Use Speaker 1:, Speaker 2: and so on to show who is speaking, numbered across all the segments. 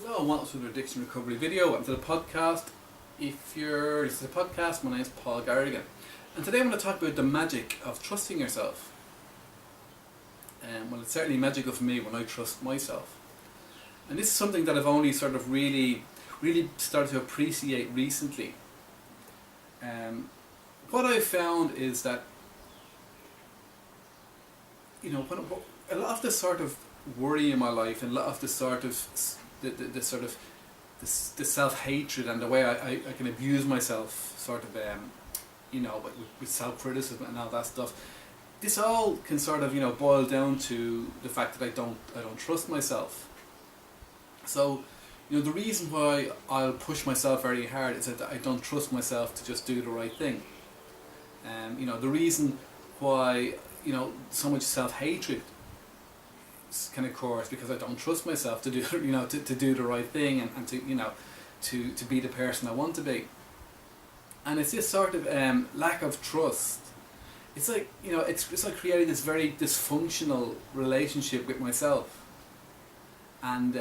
Speaker 1: Hello and welcome to the addiction recovery video. Welcome to the podcast. This is a podcast, my name is Paul Garrigan, and today I'm going to talk about the magic of trusting yourself. Well, it's certainly magical for me when I trust myself, and this is something that I've only sort of really started to appreciate recently. What I've found is that when a lot of the sort of worry in my life and a lot of the sort of the self-hatred and the way I can abuse myself with self-criticism and all that stuff, this all can sort of boil down to the fact that I don't trust myself. So the reason why I'll push myself very hard is that I don't trust myself to just do the right thing. The reason why so much self-hatred can occur is because I don't trust myself to do to do the right thing and to be the person I want to be. And it's this sort of lack of trust. It's like it's like creating this very dysfunctional relationship with myself, and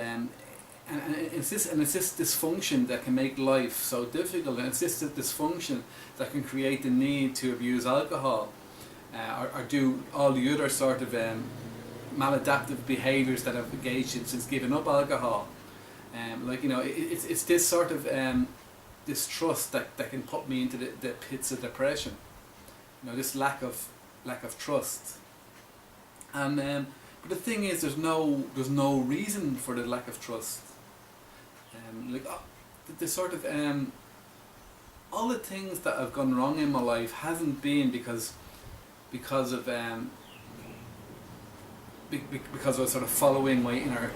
Speaker 1: it's this dysfunction that can make life so difficult, and it's this dysfunction that can create the need to abuse alcohol, or do all the other sort of maladaptive behaviours that I've engaged in since giving up alcohol. It's this sort of distrust that can put me into the pits of depression. This lack of trust. And but the thing is, there's no reason for the lack of trust. The sort of all the things that have gone wrong in my life hasn't been because of because I was sort of following my inner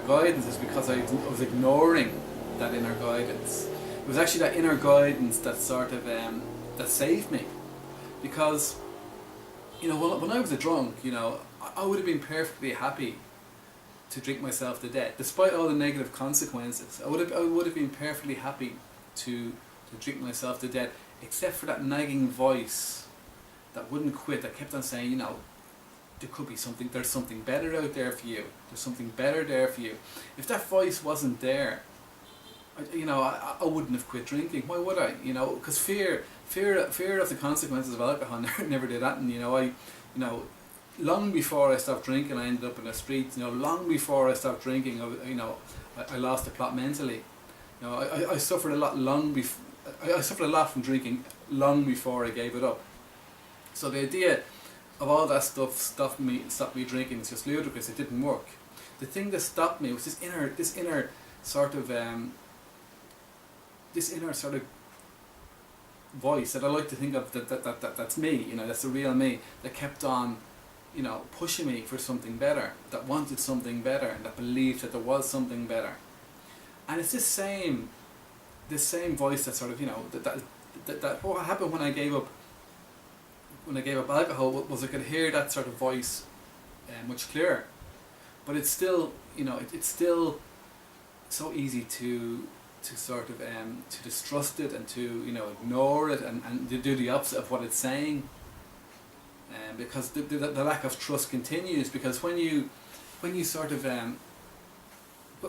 Speaker 1: guidance. It's because I was ignoring that inner guidance. It was actually that inner guidance that sort of that saved me, because when I was a drunk, I would have been perfectly happy to drink myself to death, despite all the negative consequences. I would have been perfectly happy to drink myself to death, except for that nagging voice that wouldn't quit, that kept on saying, there could be something, there's something better out there for you, there's something better there for you. If that voice wasn't there, I wouldn't have quit drinking. Why would I? Because fear of the consequences of alcohol never did that. And long before I stopped drinking, I ended up in the streets. Long before I stopped drinking, I lost the plot mentally. I suffered a lot I suffered a lot from drinking long before I gave it up. So the idea of all that stuff stopped me drinking is just ludicrous. It didn't work. The thing that stopped me was this inner sort of voice that I like to think of that's me. That's the real me that kept on pushing me for something better, that wanted something better, and that believed that there was something better. And it's this same voice that sort of that what happened when I gave up alcohol was I could hear that sort of voice much clearer. But it's still it's still so easy to sort of to distrust it and to ignore it and to do the opposite of what it's saying, because the lack of trust continues. Because when you sort of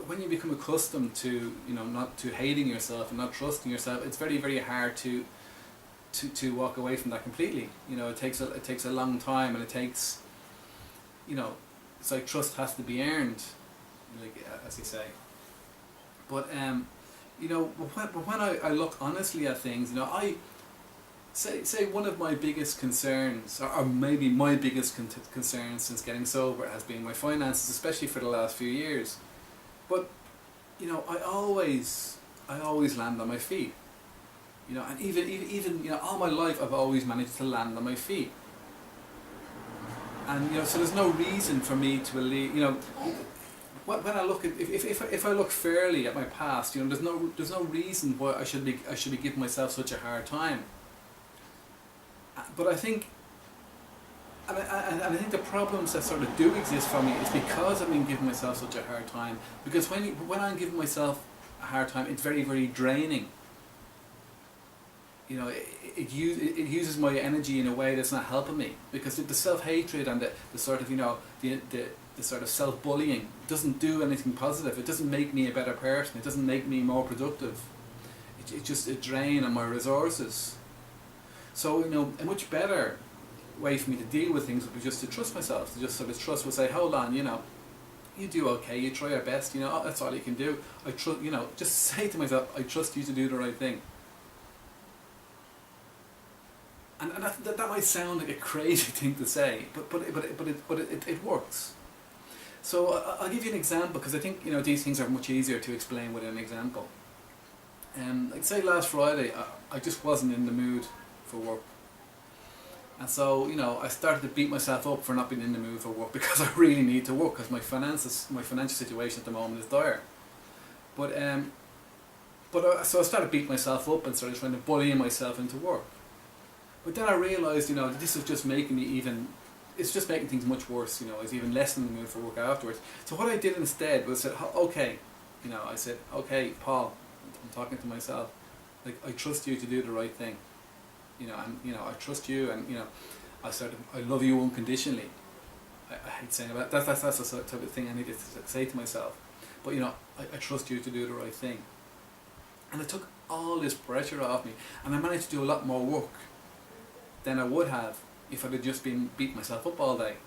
Speaker 1: when you become accustomed to not to hating yourself and not trusting yourself, it's very, very hard to walk away from that completely. It takes a long time, and it takes it's like trust has to be earned, as you say. But when I look honestly at things, I say one of my biggest concerns, or maybe my biggest concern since getting sober, has been my finances, especially for the last few years. But I always land on my feet. And even all my life I've always managed to land on my feet. And so there's no reason for me to believe. When I look at if I look fairly at my past, there's no reason why I should be giving myself such a hard time. But I think, and I think the problems that sort of do exist for me is because I've been giving myself such a hard time. Because when I'm giving myself a hard time, it's very, very draining. It uses my energy in a way that's not helping me, because the self-hatred and the sort of the the sort of self-bullying doesn't do anything positive. It doesn't make me a better person. It doesn't make me more productive. It's just a drain on my resources. So, a much better way for me to deal with things would be just to trust myself, to just sort of trust, would say, hold on, you do okay, you try your best, that's all you can do. I trust, just say to myself, I trust you to do the right thing. And that might sound like a crazy thing to say, but it works. So I'll give you an example, because I think these things are much easier to explain with an example. Like say last Friday, I just wasn't in the mood for work. And so, I started to beat myself up for not being in the mood for work, because I really need to work, because my financial situation at the moment is dire. So I started beating myself up and started trying to bully myself into work. But then I realised, that this is just making it's just making things much worse, I was even less in the mood for work afterwards. So what I did instead was said, okay, I said, okay, Paul, I'm talking to myself, like, I trust you to do the right thing. I trust you, and I love you unconditionally. I hate saying that. That's the type of thing I need to say to myself. But I trust you to do the right thing. And it took all this pressure off me, and I managed to do a lot more work than I would have if I'd just been beating myself up all day.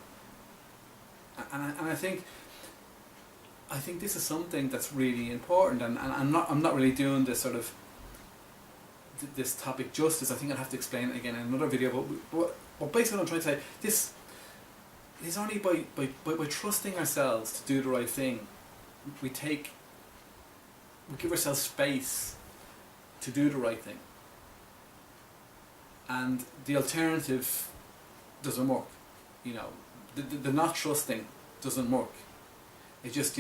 Speaker 1: And I think this is something that's really important, and I'm not really doing this sort of this topic justice. I think I'll have to explain it again in another video, but basically what I'm trying to say, this is only by trusting ourselves to do the right thing, we give ourselves space to do the right thing, and the alternative doesn't work. The not trusting doesn't work. It just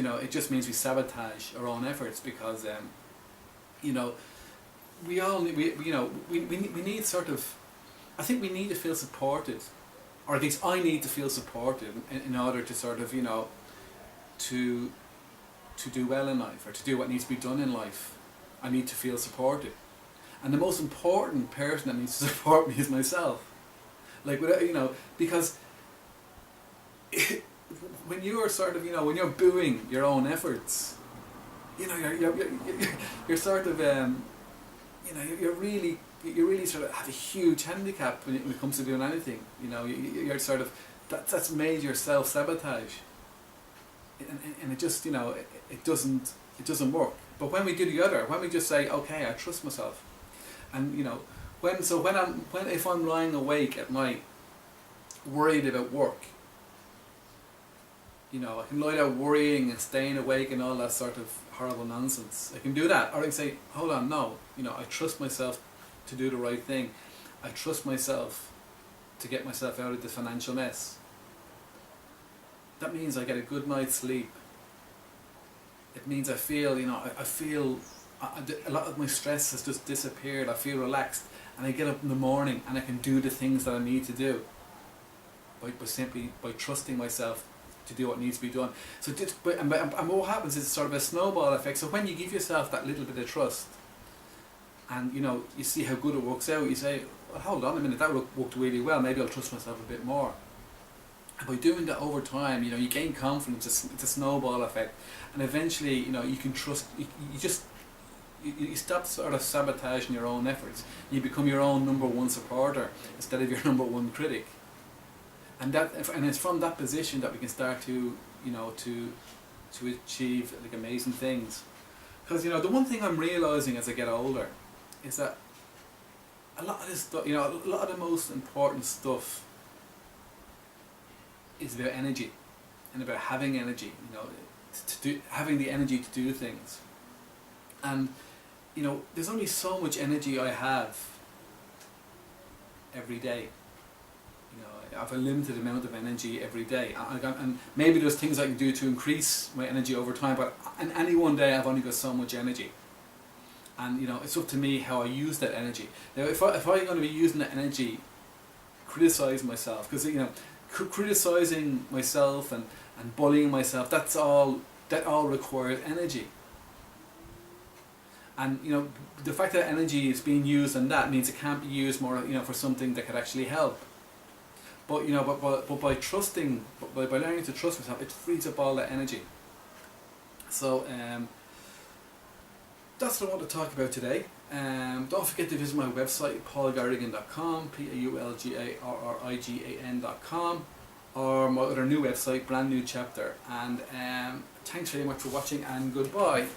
Speaker 1: means we sabotage our own efforts, because we all need, we need sort of, I think we need to feel supported, or at least I need to feel supported in order to sort of, to do well in life, or to do what needs to be done in life. I need to feel supported. And the most important person that needs to support me is myself. Like, because when you're sort of, when you're booing your own efforts, you're sort of, you really sort of have a huge handicap when it comes to doing anything. You're sort of, that's major self-sabotage. And it just, it doesn't work. But when we do the other, when we just say, okay, I trust myself, and if I'm lying awake at night, worried about work, I can lie there worrying and staying awake and all that sort of horrible nonsense. I can do that, or I can say, hold on, no, I trust myself to do the right thing. I trust myself to get myself out of the financial mess. That means I get a good night's sleep. It means I feel, a lot of my stress has just disappeared. I feel relaxed, and I get up in the morning and I can do the things that I need to do by trusting myself to do what needs to be done. So and what happens is sort of a snowball effect. So when you give yourself that little bit of trust, and you see how good it works out, you say, well, hold on a minute, that worked really well, maybe I'll trust myself a bit more. And by doing that over time, you gain confidence. It's a snowball effect, and eventually, you can trust. You stop sort of sabotaging your own efforts. You become your own number one supporter instead of your number one critic. And it's from that position that we can start to achieve like amazing things. Because the one thing I'm realizing as I get older is that a lot of this stuff, a lot of the most important stuff is about energy, and about having energy, having the energy to do things. And there's only so much energy I have every day. I have a limited amount of energy every day, and maybe there's things I can do to increase my energy over time, but in any one day I've only got so much energy, and it's up to me how I use that energy. Now if I'm going to be using that energy criticizing myself, because criticizing myself and bullying myself, that all requires energy. And the fact that energy is being used on that means it can't be used more for something that could actually help. But you know, but by trusting, by learning to trust myself, it frees up all that energy. So that's what I want to talk about today. Don't forget to visit my website, paulgarrigan.com, paulgarrigan.com, or my other new website, Brand New Chapter. And thanks very much for watching, and goodbye.